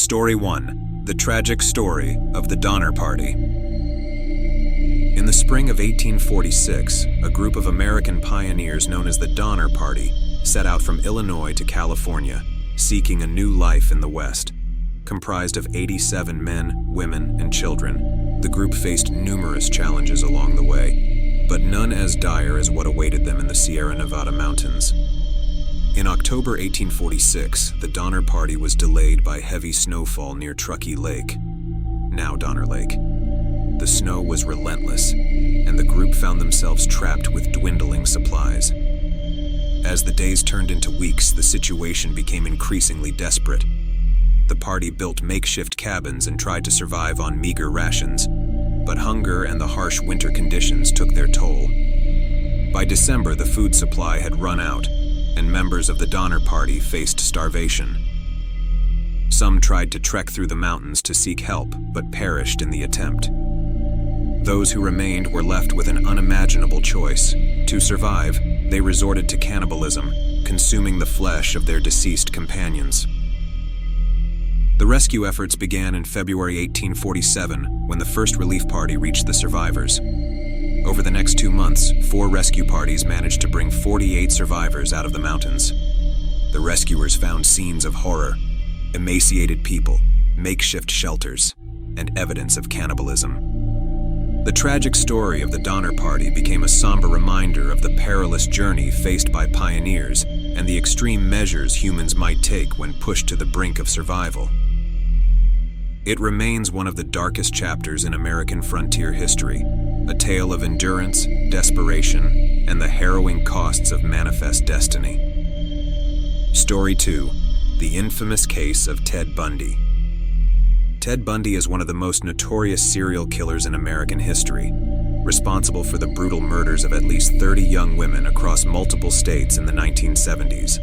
Story 1. The Tragic Story of the Donner Party. In the spring of 1846, a group of American pioneers known as the Donner Party set out from Illinois to California, seeking a new life in the West. Comprised of 87 men, women, and children, the group faced numerous challenges along the way, but none as dire as what awaited them in the Sierra Nevada mountains. In October 1846, the Donner Party was delayed by heavy snowfall near Truckee Lake, now Donner Lake. The snow was relentless, and the group found themselves trapped with dwindling supplies. As the days turned into weeks, the situation became increasingly desperate. The party built makeshift cabins and tried to survive on meager rations, but hunger and the harsh winter conditions took their toll. By December, the food supply had run out, and members of the Donner Party faced starvation. Some tried to trek through the mountains to seek help, but perished in the attempt. Those who remained were left with an unimaginable choice. To survive, they resorted to cannibalism, consuming the flesh of their deceased companions. The rescue efforts began in February 1847, when the first relief party reached the survivors. Over the next 2 months, 4 rescue parties managed to bring 48 survivors out of the mountains. The rescuers found scenes of horror, emaciated people, makeshift shelters, and evidence of cannibalism. The tragic story of the Donner Party became a somber reminder of the perilous journey faced by pioneers and the extreme measures humans might take when pushed to the brink of survival. It remains one of the darkest chapters in American frontier history, a tale of endurance, desperation, and the harrowing costs of manifest destiny. Story 2. The infamous case of Ted Bundy. Ted Bundy is one of the most notorious serial killers in American history, responsible for the brutal murders of at least 30 young women across multiple states in the 1970s.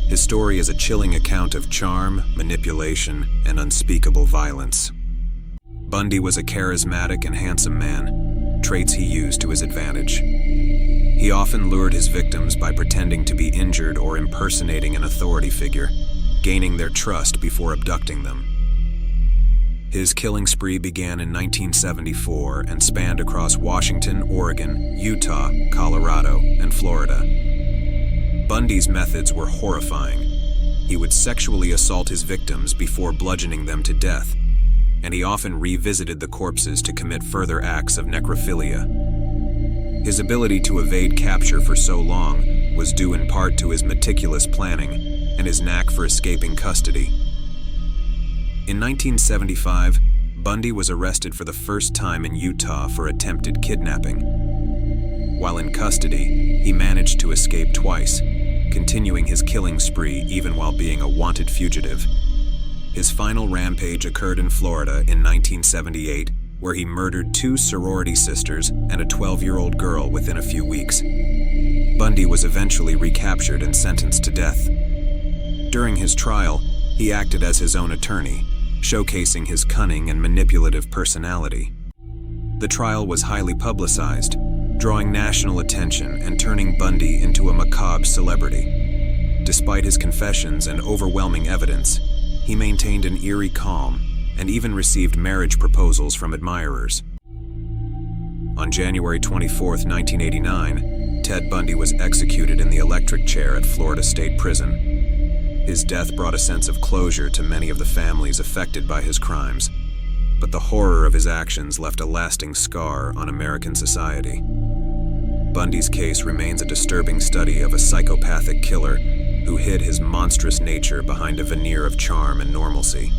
His story is a chilling account of charm, manipulation, and unspeakable violence. Bundy was a charismatic and handsome man, traits he used to his advantage. He often lured his victims by pretending to be injured or impersonating an authority figure, gaining their trust before abducting them. His killing spree began in 1974 and spanned across Washington, Oregon, Utah, Colorado, and Florida. Bundy's methods were horrifying. He would sexually assault his victims before bludgeoning them to death, and he often revisited the corpses to commit further acts of necrophilia. His ability to evade capture for so long was due in part to his meticulous planning and his knack for escaping custody. In 1975, Bundy was arrested for the first time in Utah for attempted kidnapping. While in custody, he managed to escape twice, continuing his killing spree even while being a wanted fugitive. His final rampage occurred in Florida in 1978, where he murdered 2 sorority sisters and a 12-year-old girl within a few weeks. Bundy was eventually recaptured and sentenced to death. During his trial, he acted as his own attorney, showcasing his cunning and manipulative personality. The trial was highly publicized, drawing national attention and turning Bundy into a macabre celebrity. Despite his confessions and overwhelming evidence, he maintained an eerie calm and even received marriage proposals from admirers. On January 24, 1989, Ted Bundy was executed in the electric chair at Florida State Prison. His death brought a sense of closure to many of the families affected by his crimes, but the horror of his actions left a lasting scar on American society. Bundy's case remains a disturbing study of a psychopathic killer who hid his monstrous nature behind a veneer of charm and normalcy.